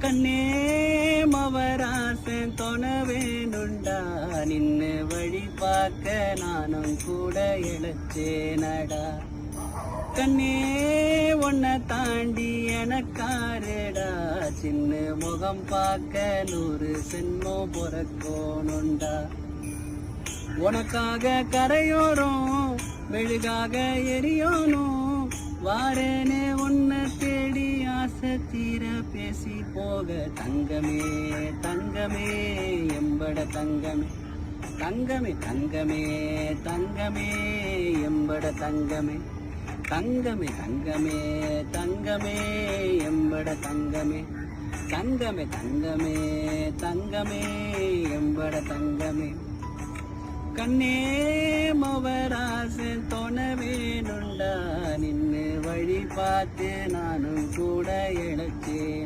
கண்ணே மவராசன் தொண வேணுண்டா நின்னு வழி பார்க்க நானும் கூட இழைச்சேனடா கண்ணே உன்னை தாண்டி எனக்காருடா சின்ன முகம் பார்க்க 100 சென்மம் பொறக்கோனுண்டா உனக்காக கரையோரும் மெழுகாக எரியோனும் வாரேனே உன்னை தேடி ஆசை தீர பேசி போக தங்கமே தங்கமே எம்பட தங்கமே தங்கமே தங்கமே தங்கமே எம்பட தங்கமே தங்கமே தங்கமே தங்கமே எம்பட தங்கமே தங்கமே தங்கமே தங்கமே எம்பட தங்கமே கண்ணே மவராசன் தொண வேணுண்டா நின்னு வழி பார்த்து நானும் கூட இழைச்சேன்